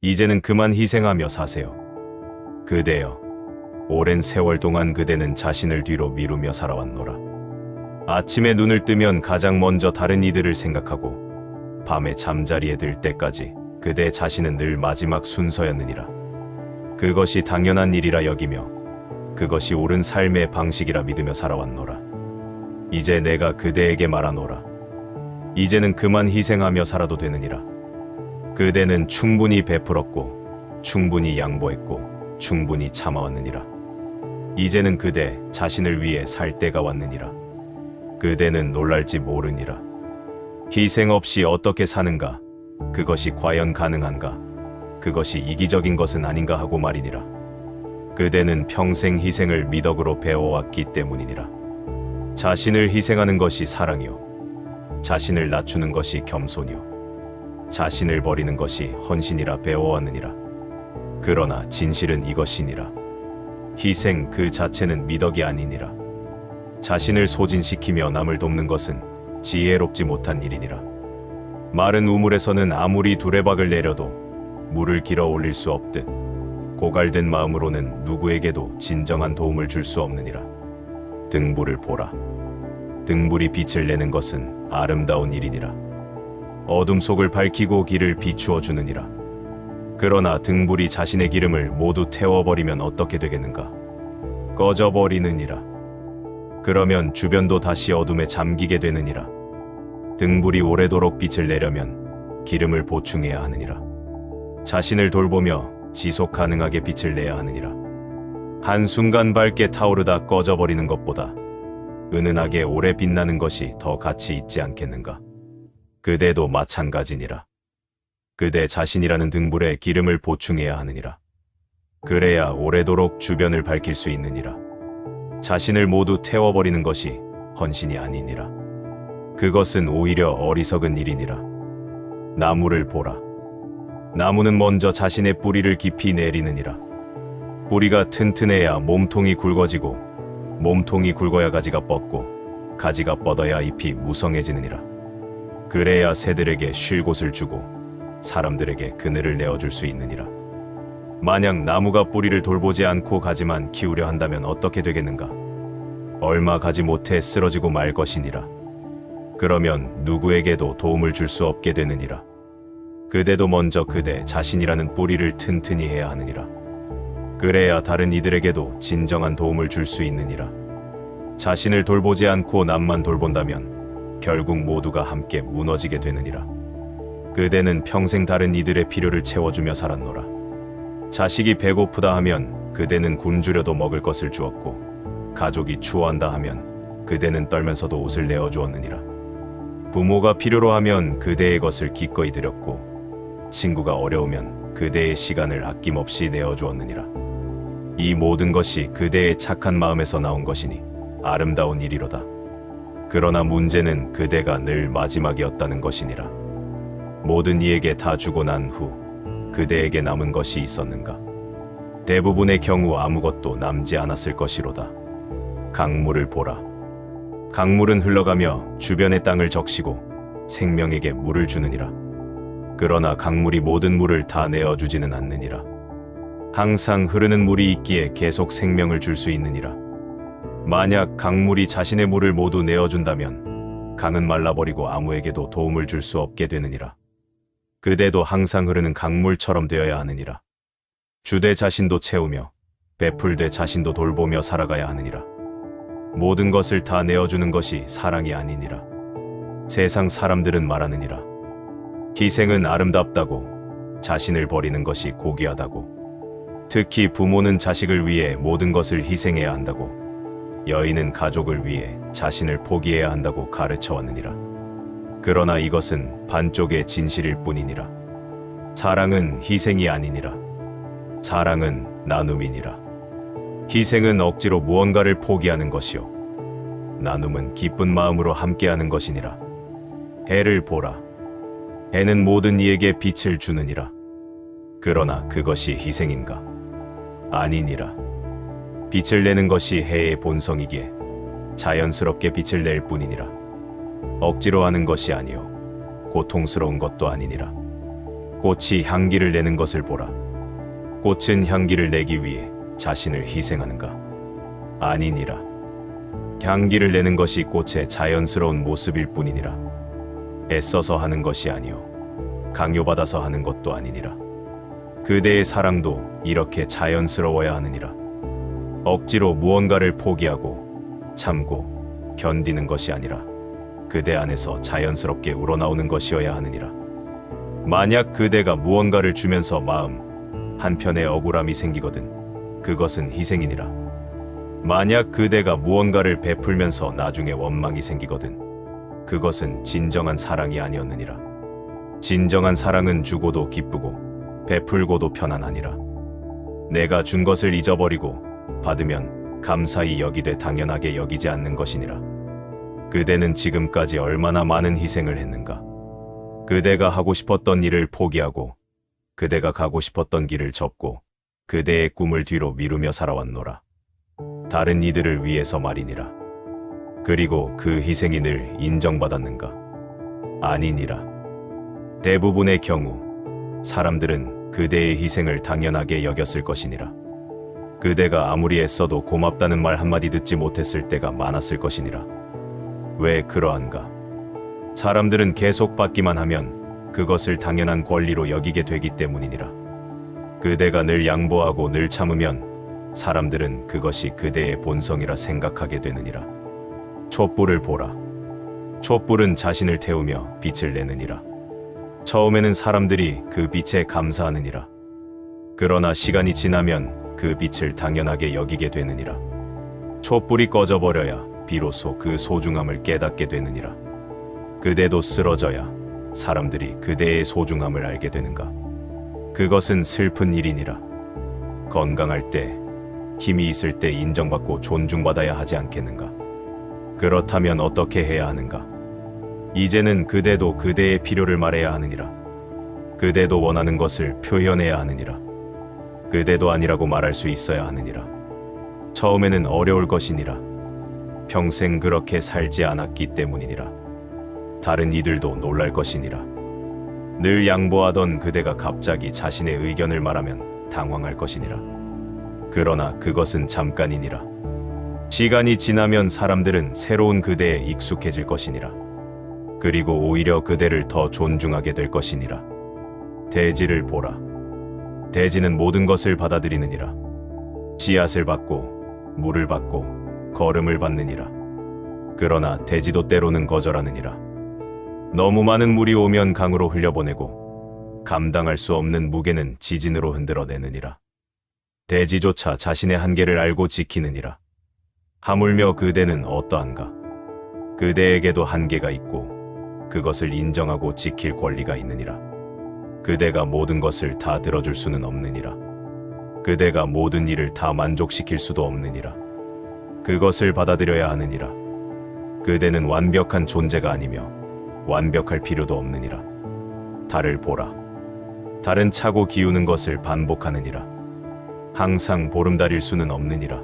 이제는 그만 희생하며 사세요. 그대여, 오랜 세월 동안 그대는 자신을 뒤로 미루며 살아왔노라. 아침에 눈을 뜨면 가장 먼저 다른 이들을 생각하고 밤에 잠자리에 들 때까지 그대 자신은 늘 마지막 순서였느니라. 그것이 당연한 일이라 여기며 그것이 옳은 삶의 방식이라 믿으며 살아왔노라. 이제 내가 그대에게 말하노라. 이제는 그만 희생하며 살아도 되느니라. 그대는 충분히 베풀었고 충분히 양보했고 충분히 참아왔느니라. 이제는 그대 자신을 위해 살 때가 왔느니라. 그대는 놀랄지 모르니라. 희생 없이 어떻게 사는가? 그것이 과연 가능한가? 그것이 이기적인 것은 아닌가 하고 말이니라. 그대는 평생 희생을 미덕으로 배워왔기 때문이니라. 자신을 희생하는 것이 사랑이요, 자신을 낮추는 것이 겸손이요, 자신을 버리는 것이 헌신이라 배워왔느니라. 그러나 진실은 이것이니라. 희생 그 자체는 미덕이 아니니라. 자신을 소진시키며 남을 돕는 것은 지혜롭지 못한 일이니라. 마른 우물에서는 아무리 두레박을 내려도 물을 길어 올릴 수 없듯 고갈된 마음으로는 누구에게도 진정한 도움을 줄 수 없느니라. 등불을 보라. 등불이 빛을 내는 것은 아름다운 일이니라. 어둠 속을 밝히고 길을 비추어 주느니라. 그러나 등불이 자신의 기름을 모두 태워버리면 어떻게 되겠는가? 꺼져버리느니라. 그러면 주변도 다시 어둠에 잠기게 되느니라. 등불이 오래도록 빛을 내려면 기름을 보충해야 하느니라. 자신을 돌보며 지속 가능하게 빛을 내야 하느니라. 한순간 밝게 타오르다 꺼져버리는 것보다 은은하게 오래 빛나는 것이 더 가치 있지 않겠는가? 그대도 마찬가지니라. 그대 자신이라는 등불에 기름을 보충해야 하느니라. 그래야 오래도록 주변을 밝힐 수 있느니라. 자신을 모두 태워버리는 것이 헌신이 아니니라. 그것은 오히려 어리석은 일이니라. 나무를 보라. 나무는 먼저 자신의 뿌리를 깊이 내리느니라. 뿌리가 튼튼해야 몸통이 굵어지고 몸통이 굵어야 가지가 뻗고 가지가 뻗어야 잎이 무성해지느니라. 그래야 새들에게 쉴 곳을 주고 사람들에게 그늘을 내어줄 수 있느니라. 만약 나무가 뿌리를 돌보지 않고 가지만 키우려 한다면 어떻게 되겠는가? 얼마 가지 못해 쓰러지고 말 것이니라. 그러면 누구에게도 도움을 줄 수 없게 되느니라. 그대도 먼저 그대 자신이라는 뿌리를 튼튼히 해야 하느니라. 그래야 다른 이들에게도 진정한 도움을 줄 수 있느니라. 자신을 돌보지 않고 남만 돌본다면 결국 모두가 함께 무너지게 되느니라. 그대는 평생 다른 이들의 필요를 채워주며 살았노라. 자식이 배고프다 하면 그대는 굶주려도 먹을 것을 주었고, 가족이 추워한다 하면 그대는 떨면서도 옷을 내어주었느니라. 부모가 필요로 하면 그대의 것을 기꺼이 드렸고, 친구가 어려우면 그대의 시간을 아낌없이 내어주었느니라. 이 모든 것이 그대의 착한 마음에서 나온 것이니 아름다운 일이로다. 그러나 문제는 그대가 늘 마지막이었다는 것이니라. 모든 이에게 다 주고 난 후 그대에게 남은 것이 있었는가? 대부분의 경우 아무것도 남지 않았을 것이로다. 강물을 보라. 강물은 흘러가며 주변의 땅을 적시고 생명에게 물을 주느니라. 그러나 강물이 모든 물을 다 내어주지는 않느니라. 항상 흐르는 물이 있기에 계속 생명을 줄 수 있느니라. 만약 강물이 자신의 물을 모두 내어준다면 강은 말라버리고 아무에게도 도움을 줄 수 없게 되느니라. 그대도 항상 흐르는 강물처럼 되어야 하느니라. 주되 자신도 채우며 베풀되 자신도 돌보며 살아가야 하느니라. 모든 것을 다 내어주는 것이 사랑이 아니니라. 세상 사람들은 말하느니라. 희생은 아름답다고, 자신을 버리는 것이 고귀하다고. 특히 부모는 자식을 위해 모든 것을 희생해야 한다고, 여인은 가족을 위해 자신을 포기해야 한다고 가르쳐 왔느니라. 그러나 이것은 반쪽의 진실일 뿐이니라. 사랑은 희생이 아니니라. 사랑은 나눔이니라. 희생은 억지로 무언가를 포기하는 것이요, 나눔은 기쁜 마음으로 함께하는 것이니라. 해를 보라. 해는 모든 이에게 빛을 주느니라. 그러나 그것이 희생인가? 아니니라. 빛을 내는 것이 해의 본성이기에 자연스럽게 빛을 낼 뿐이니라. 억지로 하는 것이 아니요, 고통스러운 것도 아니니라. 꽃이 향기를 내는 것을 보라. 꽃은 향기를 내기 위해 자신을 희생하는가? 아니니라. 향기를 내는 것이 꽃의 자연스러운 모습일 뿐이니라. 애써서 하는 것이 아니요 강요받아서 하는 것도 아니니라. 그대의 사랑도 이렇게 자연스러워야 하느니라. 억지로 무언가를 포기하고 참고 견디는 것이 아니라 그대 안에서 자연스럽게 우러나오는 것이어야 하느니라. 만약 그대가 무언가를 주면서 마음 한편에 억울함이 생기거든 그것은 희생이니라. 만약 그대가 무언가를 베풀면서 나중에 원망이 생기거든 그것은 진정한 사랑이 아니었느니라. 진정한 사랑은 주고도 기쁘고 베풀고도 편안하니라. 내가 준 것을 잊어버리고 받으면 감사히 여기되 당연하게 여기지 않는 것이니라. 그대는 지금까지 얼마나 많은 희생을 했는가. 그대가 하고 싶었던 일을 포기하고 그대가 가고 싶었던 길을 접고 그대의 꿈을 뒤로 미루며 살아왔노라. 다른 이들을 위해서 말이니라. 그리고 그 희생이 늘 인정받았는가? 아니니라. 대부분의 경우 사람들은 그대의 희생을 당연하게 여겼을 것이니라. 그대가 아무리 애써도 고맙다는 말 한마디 듣지 못했을 때가 많았을 것이니라. 왜 그러한가? 사람들은 계속 받기만 하면 그것을 당연한 권리로 여기게 되기 때문이니라. 그대가 늘 양보하고 늘 참으면 사람들은 그것이 그대의 본성이라 생각하게 되느니라. 촛불을 보라. 촛불은 자신을 태우며 빛을 내느니라. 처음에는 사람들이 그 빛에 감사하느니라. 그러나 시간이 지나면 그 빛을 당연하게 여기게 되느니라. 촛불이 꺼져버려야 비로소 그 소중함을 깨닫게 되느니라. 그대도 쓰러져야 사람들이 그대의 소중함을 알게 되는가. 그것은 슬픈 일이니라. 건강할 때 힘이 있을 때 인정받고 존중받아야 하지 않겠는가? 그렇다면 어떻게 해야 하는가? 이제는 그대도 그대의 필요를 말해야 하느니라. 그대도 원하는 것을 표현해야 하느니라. 그대도 아니라고 말할 수 있어야 하느니라. 처음에는 어려울 것이니라. 평생 그렇게 살지 않았기 때문이니라. 다른 이들도 놀랄 것이니라. 늘 양보하던 그대가 갑자기 자신의 의견을 말하면 당황할 것이니라. 그러나 그것은 잠깐이니라. 시간이 지나면 사람들은 새로운 그대에 익숙해질 것이니라. 그리고 오히려 그대를 더 존중하게 될 것이니라. 대지를 보라. 대지는 모든 것을 받아들이느니라. 씨앗을 받고 물을 받고 걸음을 받느니라. 그러나 대지도 때로는 거절하느니라. 너무 많은 물이 오면 강으로 흘려보내고 감당할 수 없는 무게는 지진으로 흔들어내느니라. 대지조차 자신의 한계를 알고 지키느니라. 하물며 그대는 어떠한가? 그대에게도 한계가 있고 그것을 인정하고 지킬 권리가 있느니라. 그대가 모든 것을 다 들어줄 수는 없느니라. 그대가 모든 일을 다 만족시킬 수도 없느니라. 그것을 받아들여야 하느니라. 그대는 완벽한 존재가 아니며 완벽할 필요도 없느니라. 달을 보라. 달은 차고 기우는 것을 반복하느니라. 항상 보름달일 수는 없느니라.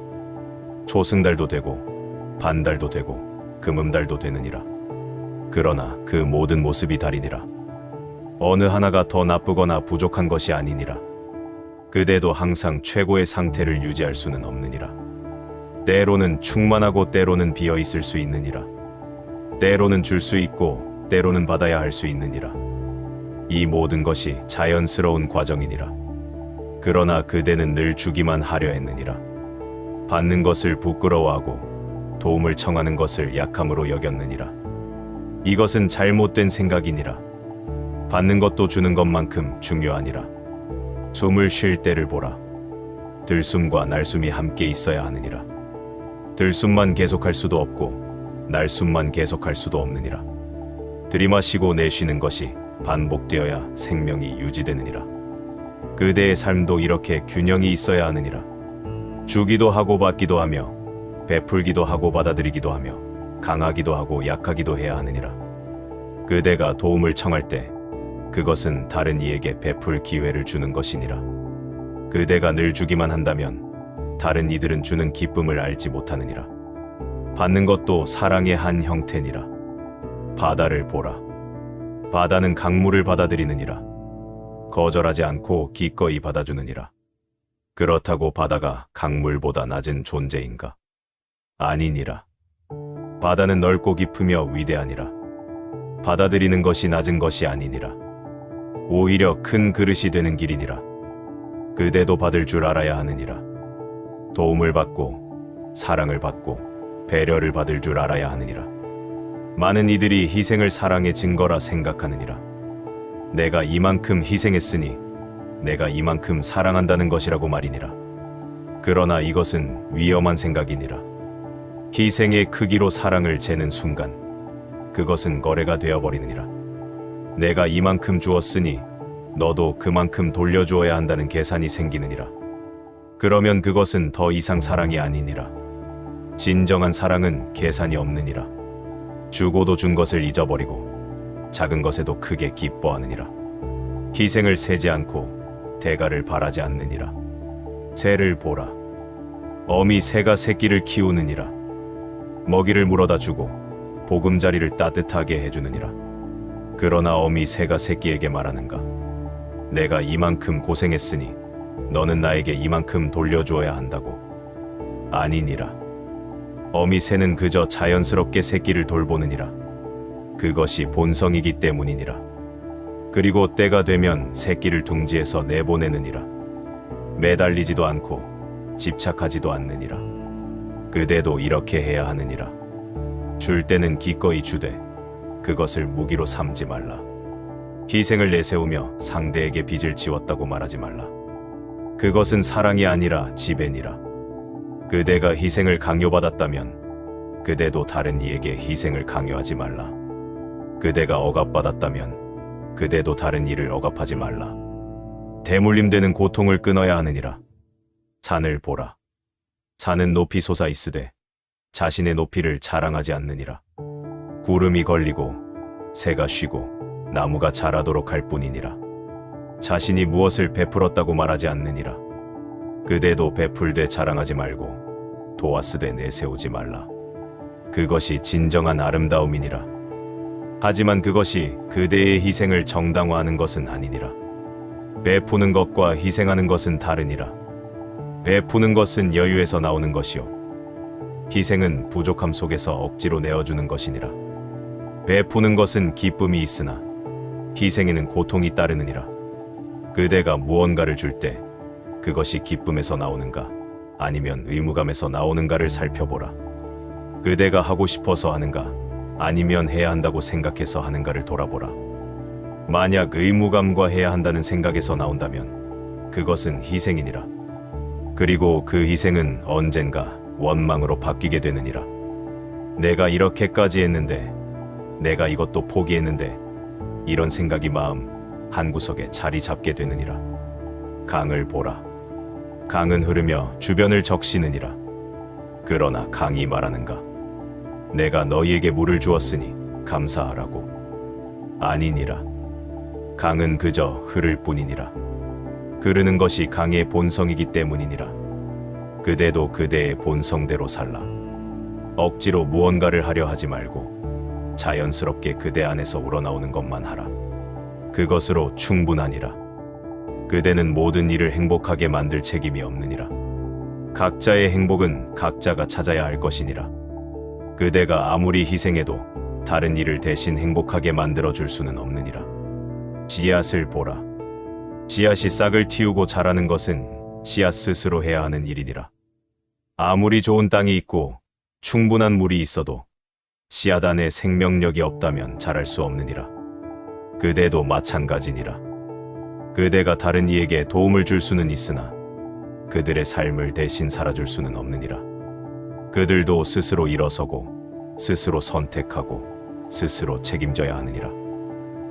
초승달도 되고 반달도 되고 금음달도 되느니라. 그러나 그 모든 모습이 달이니라. 어느 하나가 더 나쁘거나 부족한 것이 아니니라. 그대도 항상 최고의 상태를 유지할 수는 없느니라. 때로는 충만하고 때로는 비어 있을 수 있느니라. 때로는 줄 수 있고 때로는 받아야 할 수 있느니라. 이 모든 것이 자연스러운 과정이니라. 그러나 그대는 늘 주기만 하려 했느니라. 받는 것을 부끄러워하고 도움을 청하는 것을 약함으로 여겼느니라. 이것은 잘못된 생각이니라. 받는 것도 주는 것만큼 중요하니라. 숨을 쉴 때를 보라. 들숨과 날숨이 함께 있어야 하느니라. 들숨만 계속할 수도 없고 날숨만 계속할 수도 없느니라. 들이마시고 내쉬는 것이 반복되어야 생명이 유지되느니라. 그대의 삶도 이렇게 균형이 있어야 하느니라. 주기도 하고 받기도 하며 베풀기도 하고 받아들이기도 하며 강하기도 하고 약하기도 해야 하느니라. 그대가 도움을 청할 때 그것은 다른 이에게 베풀 기회를 주는 것이니라. 그대가 늘 주기만 한다면 다른 이들은 주는 기쁨을 알지 못하느니라. 받는 것도 사랑의 한 형태니라. 바다를 보라. 바다는 강물을 받아들이느니라. 거절하지 않고 기꺼이 받아주느니라. 그렇다고 바다가 강물보다 낮은 존재인가? 아니니라. 바다는 넓고 깊으며 위대하니라. 받아들이는 것이 낮은 것이 아니니라. 오히려 큰 그릇이 되는 길이니라. 그대도 받을 줄 알아야 하느니라. 도움을 받고 사랑을 받고 배려를 받을 줄 알아야 하느니라. 많은 이들이 희생을 사랑의 증거라 생각하느니라. 내가 이만큼 희생했으니 내가 이만큼 사랑한다는 것이라고 말이니라. 그러나 이것은 위험한 생각이니라. 희생의 크기로 사랑을 재는 순간 그것은 거래가 되어버리느니라. 내가 이만큼 주었으니 너도 그만큼 돌려주어야 한다는 계산이 생기느니라. 그러면 그것은 더 이상 사랑이 아니니라. 진정한 사랑은 계산이 없느니라. 주고도 준 것을 잊어버리고 작은 것에도 크게 기뻐하느니라. 희생을 세지 않고 대가를 바라지 않느니라. 새를 보라. 어미 새가 새끼를 키우느니라. 먹이를 물어다 주고 보금자리를 따뜻하게 해주느니라. 그러나 어미 새가 새끼에게 말하는가? 내가 이만큼 고생했으니 너는 나에게 이만큼 돌려주어야 한다고. 아니니라. 어미 새는 그저 자연스럽게 새끼를 돌보느니라. 그것이 본성이기 때문이니라. 그리고 때가 되면 새끼를 둥지에서 내보내느니라. 매달리지도 않고 집착하지도 않느니라. 그대도 이렇게 해야 하느니라. 줄 때는 기꺼이 주되 그것을 무기로 삼지 말라. 희생을 내세우며 상대에게 빚을 지웠다고 말하지 말라. 그것은 사랑이 아니라 지배니라. 그대가 희생을 강요받았다면 그대도 다른 이에게 희생을 강요하지 말라. 그대가 억압받았다면 그대도 다른 이를 억압하지 말라. 대물림되는 고통을 끊어야 하느니라. 산을 보라. 산은 높이 솟아 있으되 자신의 높이를 자랑하지 않느니라. 구름이 걸리고 새가 쉬고 나무가 자라도록 할 뿐이니라. 자신이 무엇을 베풀었다고 말하지 않느니라. 그대도 베풀되 자랑하지 말고 도와쓰되 내세우지 말라. 그것이 진정한 아름다움이니라. 하지만 그것이 그대의 희생을 정당화하는 것은 아니니라. 베푸는 것과 희생하는 것은 다르니라. 베푸는 것은 여유에서 나오는 것이요 희생은 부족함 속에서 억지로 내어주는 것이니라. 베푸는 것은 기쁨이 있으나 희생에는 고통이 따르느니라. 그대가 무언가를 줄 때 그것이 기쁨에서 나오는가 아니면 의무감에서 나오는가를 살펴보라. 그대가 하고 싶어서 하는가 아니면 해야 한다고 생각해서 하는가를 돌아보라. 만약 의무감과 해야 한다는 생각에서 나온다면 그것은 희생이니라. 그리고 그 희생은 언젠가 원망으로 바뀌게 되느니라. 내가 이렇게까지 했는데 내가 이것도 포기했는데 이런 생각이 마음 한구석에 자리 잡게 되느니라. 강을 보라. 강은 흐르며 주변을 적시느니라. 그러나 강이 말하는가? 내가 너희에게 물을 주었으니 감사하라고. 아니니라. 강은 그저 흐를 뿐이니라. 흐르는 것이 강의 본성이기 때문이니라. 그대도 그대의 본성대로 살라. 억지로 무언가를 하려 하지 말고 자연스럽게 그대 안에서 우러나오는 것만 하라. 그것으로 충분하니라. 그대는 모든 일을 행복하게 만들 책임이 없느니라. 각자의 행복은 각자가 찾아야 할 것이니라. 그대가 아무리 희생해도 다른 이를 대신 행복하게 만들어줄 수는 없느니라. 씨앗을 보라. 씨앗이 싹을 틔우고 자라는 것은 씨앗 스스로 해야 하는 일이니라. 아무리 좋은 땅이 있고 충분한 물이 있어도 씨앗 안에 생명력이 없다면 자랄 수 없느니라. 그대도 마찬가지니라. 그대가 다른 이에게 도움을 줄 수는 있으나 그들의 삶을 대신 살아줄 수는 없느니라. 그들도 스스로 일어서고 스스로 선택하고 스스로 책임져야 하느니라.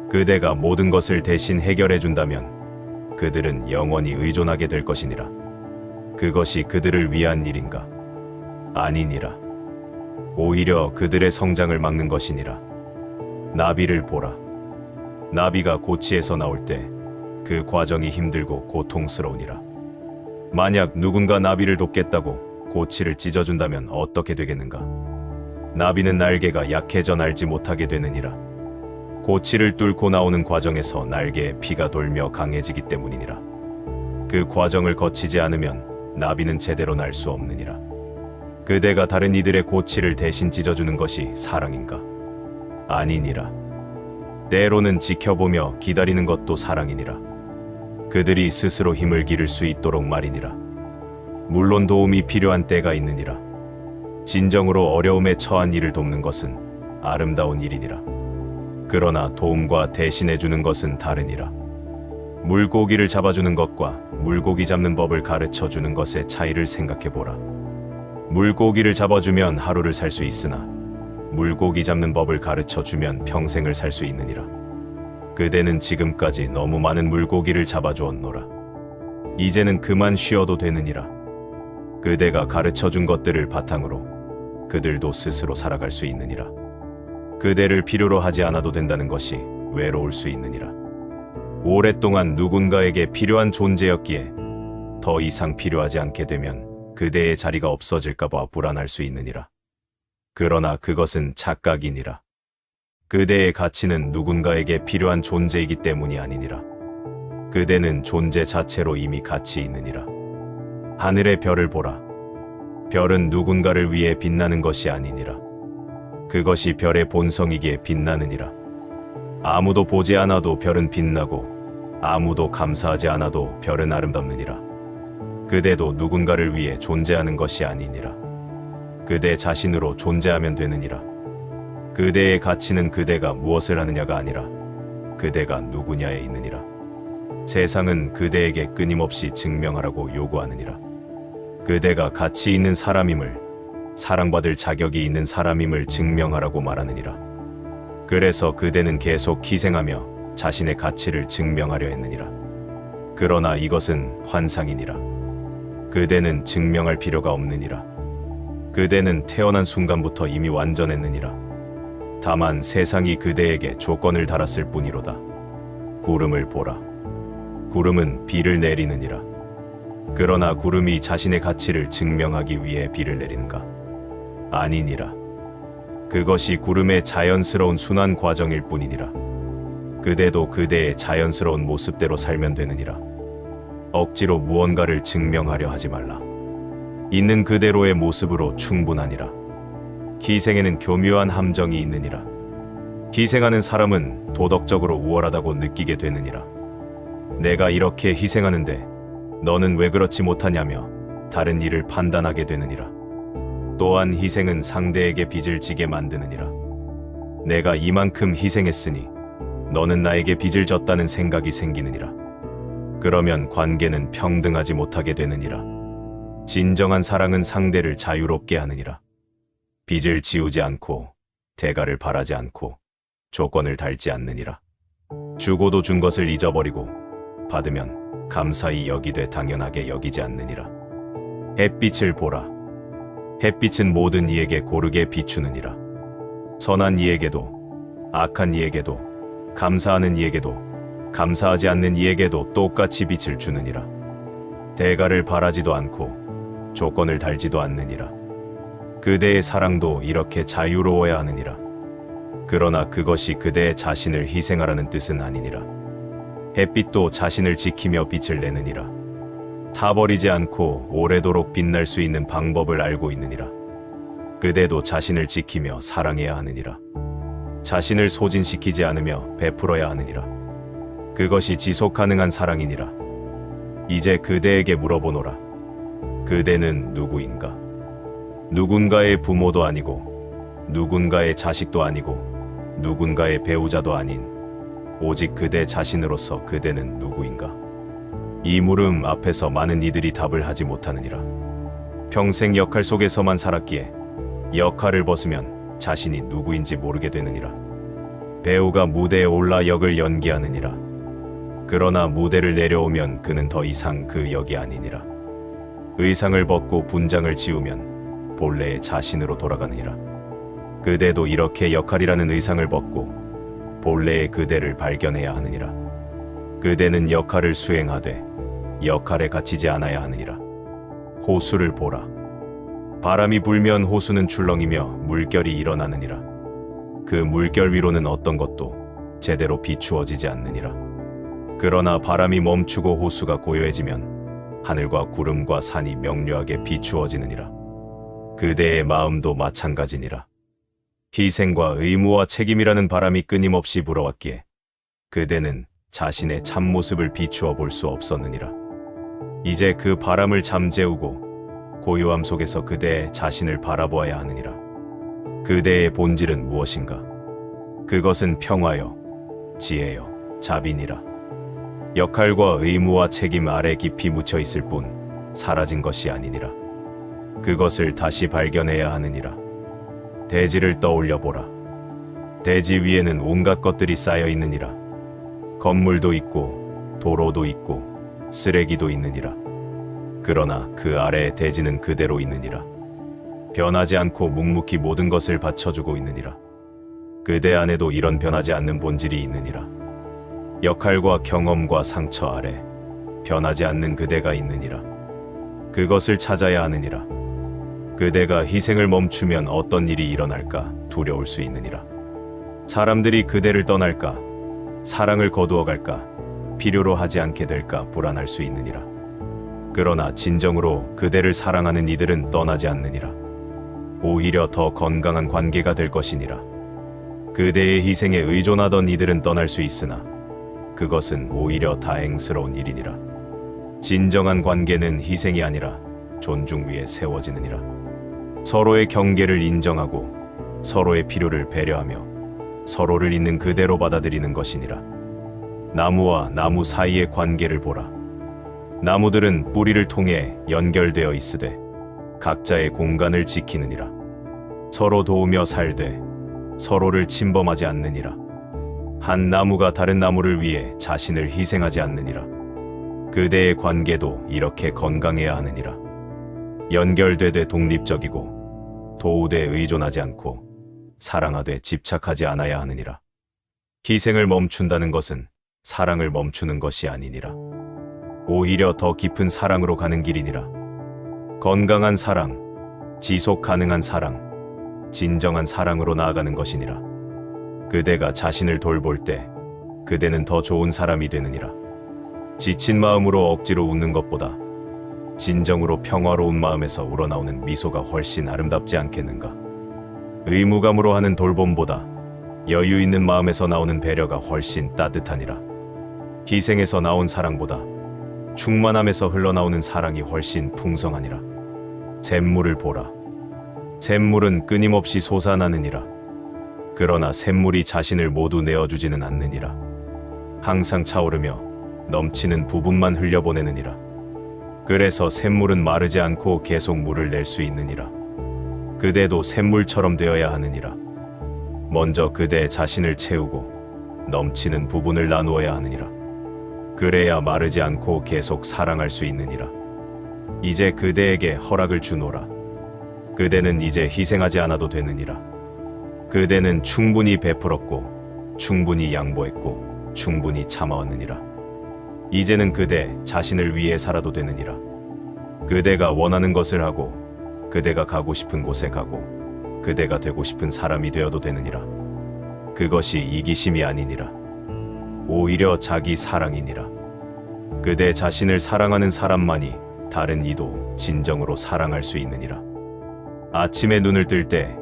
그대가 모든 것을 대신 해결해 준다면 그들은 영원히 의존하게 될 것이니라. 그것이 그들을 위한 일인가? 아니니라. 오히려 그들의 성장을 막는 것이니라. 나비를 보라. 나비가 고치에서 나올 때 그 과정이 힘들고 고통스러우니라. 만약 누군가 나비를 돕겠다고 고치를 찢어준다면 어떻게 되겠는가? 나비는 날개가 약해져 날지 못하게 되느니라. 고치를 뚫고 나오는 과정에서 날개에 피가 돌며 강해지기 때문이니라. 그 과정을 거치지 않으면 나비는 제대로 날 수 없느니라. 그대가 다른 이들의 고치를 대신 찢어주는 것이 사랑인가? 아니니라. 때로는 지켜보며 기다리는 것도 사랑이니라. 그들이 스스로 힘을 기를 수 있도록 말이니라. 물론 도움이 필요한 때가 있느니라. 진정으로 어려움에 처한 이를 돕는 것은 아름다운 일이니라. 그러나 도움과 대신해주는 것은 다르니라. 물고기를 잡아주는 것과 물고기 잡는 법을 가르쳐주는 것의 차이를 생각해보라. 물고기를 잡아주면 하루를 살 수 있으나 물고기 잡는 법을 가르쳐주면 평생을 살 수 있느니라. 그대는 지금까지 너무 많은 물고기를 잡아주었노라. 이제는 그만 쉬어도 되느니라. 그대가 가르쳐준 것들을 바탕으로 그들도 스스로 살아갈 수 있느니라. 그대를 필요로 하지 않아도 된다는 것이 외로울 수 있느니라. 오랫동안 누군가에게 필요한 존재였기에 더 이상 필요하지 않게 되면 그대의 자리가 없어질까봐 불안할 수 있느니라. 그러나 그것은 착각이니라. 그대의 가치는 누군가에게 필요한 존재이기 때문이 아니니라. 그대는 존재 자체로 이미 가치 있느니라. 하늘의 별을 보라. 별은 누군가를 위해 빛나는 것이 아니니라. 그것이 별의 본성이기에 빛나느니라. 아무도 보지 않아도 별은 빛나고 아무도 감사하지 않아도 별은 아름답느니라. 그대도 누군가를 위해 존재하는 것이 아니니라. 그대 자신으로 존재하면 되느니라. 그대의 가치는 그대가 무엇을 하느냐가 아니라 그대가 누구냐에 있느니라. 세상은 그대에게 끊임없이 증명하라고 요구하느니라. 그대가 가치 있는 사람임을, 사랑받을 자격이 있는 사람임을 증명하라고 말하느니라. 그래서 그대는 계속 희생하며 자신의 가치를 증명하려 했느니라. 그러나 이것은 환상이니라. 그대는 증명할 필요가 없느니라. 그대는 태어난 순간부터 이미 완전했느니라. 다만 세상이 그대에게 조건을 달았을 뿐이로다. 구름을 보라. 구름은 비를 내리느니라. 그러나 구름이 자신의 가치를 증명하기 위해 비를 내리는가? 아니니라. 그것이 구름의 자연스러운 순환 과정일 뿐이니라. 그대도 그대의 자연스러운 모습대로 살면 되느니라. 억지로 무언가를 증명하려 하지 말라. 있는 그대로의 모습으로 충분하니라. 희생에는 교묘한 함정이 있느니라. 희생하는 사람은 도덕적으로 우월하다고 느끼게 되느니라. 내가 이렇게 희생하는데 너는 왜 그렇지 못하냐며 다른 일을 판단하게 되느니라. 또한 희생은 상대에게 빚을 지게 만드느니라. 내가 이만큼 희생했으니 너는 나에게 빚을 졌다는 생각이 생기느니라. 그러면 관계는 평등하지 못하게 되느니라. 진정한 사랑은 상대를 자유롭게 하느니라. 빚을 지우지 않고 대가를 바라지 않고 조건을 달지 않느니라. 주고도 준 것을 잊어버리고 받으면 감사히 여기되 당연하게 여기지 않느니라. 햇빛을 보라. 햇빛은 모든 이에게 고르게 비추느니라. 선한 이에게도 악한 이에게도 감사하는 이에게도 감사하지 않는 이에게도 똑같이 빛을 주느니라. 대가를 바라지도 않고 조건을 달지도 않느니라. 그대의 사랑도 이렇게 자유로워야 하느니라. 그러나 그것이 그대의 자신을 희생하라는 뜻은 아니니라. 햇빛도 자신을 지키며 빛을 내느니라. 타버리지 않고 오래도록 빛날 수 있는 방법을 알고 있느니라. 그대도 자신을 지키며 사랑해야 하느니라. 자신을 소진시키지 않으며 베풀어야 하느니라. 그것이 지속 가능한 사랑이니라. 이제 그대에게 물어보노라. 그대는 누구인가? 누군가의 부모도 아니고 누군가의 자식도 아니고 누군가의 배우자도 아닌 오직 그대 자신으로서 그대는 누구인가? 이 물음 앞에서 많은 이들이 답을 하지 못하느니라. 평생 역할 속에서만 살았기에 역할을 벗으면 자신이 누구인지 모르게 되느니라. 배우가 무대에 올라 역을 연기하느니라. 그러나 무대를 내려오면 그는 더 이상 그 역이 아니니라. 의상을 벗고 분장을 지우면 본래의 자신으로 돌아가느니라. 그대도 이렇게 역할이라는 의상을 벗고 본래의 그대를 발견해야 하느니라. 그대는 역할을 수행하되 역할에 갇히지 않아야 하느니라. 호수를 보라. 바람이 불면 호수는 출렁이며 물결이 일어나느니라. 그 물결 위로는 어떤 것도 제대로 비추어지지 않느니라. 그러나 바람이 멈추고 호수가 고요해지면 하늘과 구름과 산이 명료하게 비추어지느니라. 그대의 마음도 마찬가지니라. 희생과 의무와 책임이라는 바람이 끊임없이 불어왔기에 그대는 자신의 참모습을 비추어 볼 수 없었느니라. 이제 그 바람을 잠재우고 고요함 속에서 그대의 자신을 바라보아야 하느니라. 그대의 본질은 무엇인가? 그것은 평화여, 지혜여, 자비니라. 역할과 의무와 책임 아래 깊이 묻혀 있을 뿐 사라진 것이 아니니라. 그것을 다시 발견해야 하느니라. 대지를 떠올려 보라. 대지 위에는 온갖 것들이 쌓여 있느니라. 건물도 있고 도로도 있고 쓰레기도 있느니라. 그러나 그 아래의 대지는 그대로 있느니라. 변하지 않고 묵묵히 모든 것을 받쳐주고 있느니라. 그대 안에도 이런 변하지 않는 본질이 있느니라. 역할과 경험과 상처 아래 변하지 않는 그대가 있느니라. 그것을 찾아야 하느니라. 그대가 희생을 멈추면 어떤 일이 일어날까 두려울 수 있느니라. 사람들이 그대를 떠날까, 사랑을 거두어 갈까, 필요로 하지 않게 될까 불안할 수 있느니라. 그러나 진정으로 그대를 사랑하는 이들은 떠나지 않느니라. 오히려 더 건강한 관계가 될 것이니라. 그대의 희생에 의존하던 이들은 떠날 수 있으나 그것은 오히려 다행스러운 일이니라. 진정한 관계는 희생이 아니라 존중 위에 세워지느니라. 서로의 경계를 인정하고 서로의 필요를 배려하며 서로를 있는 그대로 받아들이는 것이니라. 나무와 나무 사이의 관계를 보라. 나무들은 뿌리를 통해 연결되어 있으되 각자의 공간을 지키느니라. 서로 도우며 살되 서로를 침범하지 않느니라. 한 나무가 다른 나무를 위해 자신을 희생하지 않느니라. 그대의 관계도 이렇게 건강해야 하느니라. 연결되되 독립적이고 도우되 의존하지 않고 사랑하되 집착하지 않아야 하느니라. 희생을 멈춘다는 것은 사랑을 멈추는 것이 아니니라. 오히려 더 깊은 사랑으로 가는 길이니라. 건강한 사랑, 지속 가능한 사랑, 진정한 사랑으로 나아가는 것이니라. 그대가 자신을 돌볼 때 그대는 더 좋은 사람이 되느니라. 지친 마음으로 억지로 웃는 것보다 진정으로 평화로운 마음에서 우러나오는 미소가 훨씬 아름답지 않겠는가? 의무감으로 하는 돌봄보다 여유 있는 마음에서 나오는 배려가 훨씬 따뜻하니라. 희생에서 나온 사랑보다 충만함에서 흘러나오는 사랑이 훨씬 풍성하니라. 샘물을 보라. 샘물은 끊임없이 솟아나느니라. 그러나 샘물이 자신을 모두 내어주지는 않느니라. 항상 차오르며 넘치는 부분만 흘려보내느니라. 그래서 샘물은 마르지 않고 계속 물을 낼 수 있느니라. 그대도 샘물처럼 되어야 하느니라. 먼저 그대 자신을 채우고 넘치는 부분을 나누어야 하느니라. 그래야 마르지 않고 계속 사랑할 수 있느니라. 이제 그대에게 허락을 주노라. 그대는 이제 희생하지 않아도 되느니라. 그대는 충분히 베풀었고 충분히 양보했고 충분히 참아왔느니라. 이제는 그대 자신을 위해 살아도 되느니라. 그대가 원하는 것을 하고 그대가 가고 싶은 곳에 가고 그대가 되고 싶은 사람이 되어도 되느니라. 그것이 이기심이 아니니라. 오히려 자기 사랑이니라. 그대 자신을 사랑하는 사람만이 다른 이도 진정으로 사랑할 수 있느니라. 아침에 눈을 뜰 때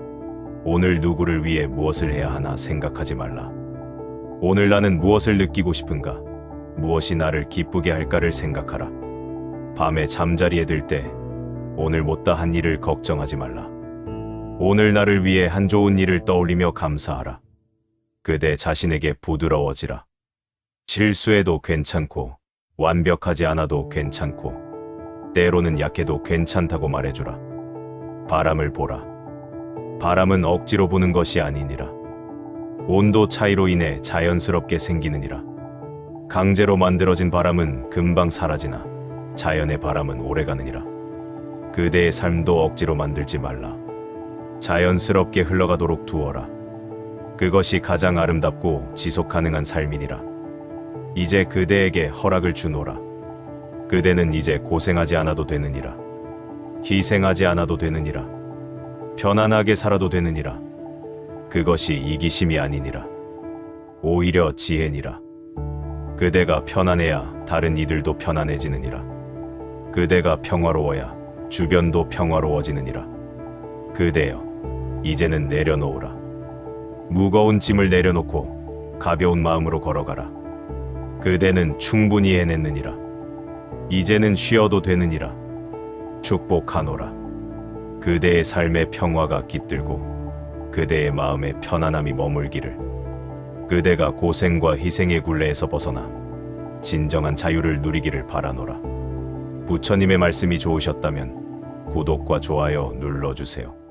오늘 누구를 위해 무엇을 해야 하나 생각하지 말라. 오늘 나는 무엇을 느끼고 싶은가? 무엇이 나를 기쁘게 할까를 생각하라. 밤에 잠자리에 들 때 오늘 못다 한 일을 걱정하지 말라. 오늘 나를 위해 한 좋은 일을 떠올리며 감사하라. 그대 자신에게 부드러워지라. 실수해도 괜찮고 완벽하지 않아도 괜찮고 때로는 약해도 괜찮다고 말해주라. 바람을 보라. 바람은 억지로 부는 것이 아니니라. 온도 차이로 인해 자연스럽게 생기느니라. 강제로 만들어진 바람은 금방 사라지나 자연의 바람은 오래가느니라. 그대의 삶도 억지로 만들지 말라. 자연스럽게 흘러가도록 두어라. 그것이 가장 아름답고 지속 가능한 삶이니라. 이제 그대에게 허락을 주노라. 그대는 이제 고생하지 않아도 되느니라. 희생하지 않아도 되느니라. 편안하게 살아도 되느니라. 그것이 이기심이 아니니라. 오히려 지혜니라. 그대가 편안해야 다른 이들도 편안해지느니라. 그대가 평화로워야 주변도 평화로워지느니라. 그대여, 이제는 내려놓으라. 무거운 짐을 내려놓고 가벼운 마음으로 걸어가라. 그대는 충분히 해냈느니라. 이제는 쉬어도 되느니라. 축복하노라. 그대의 삶의 평화가 깃들고 그대의 마음에 편안함이 머물기를. 그대가 고생과 희생의 굴레에서 벗어나 진정한 자유를 누리기를 바라노라. 부처님의 말씀이 좋으셨다면 구독과 좋아요 눌러주세요.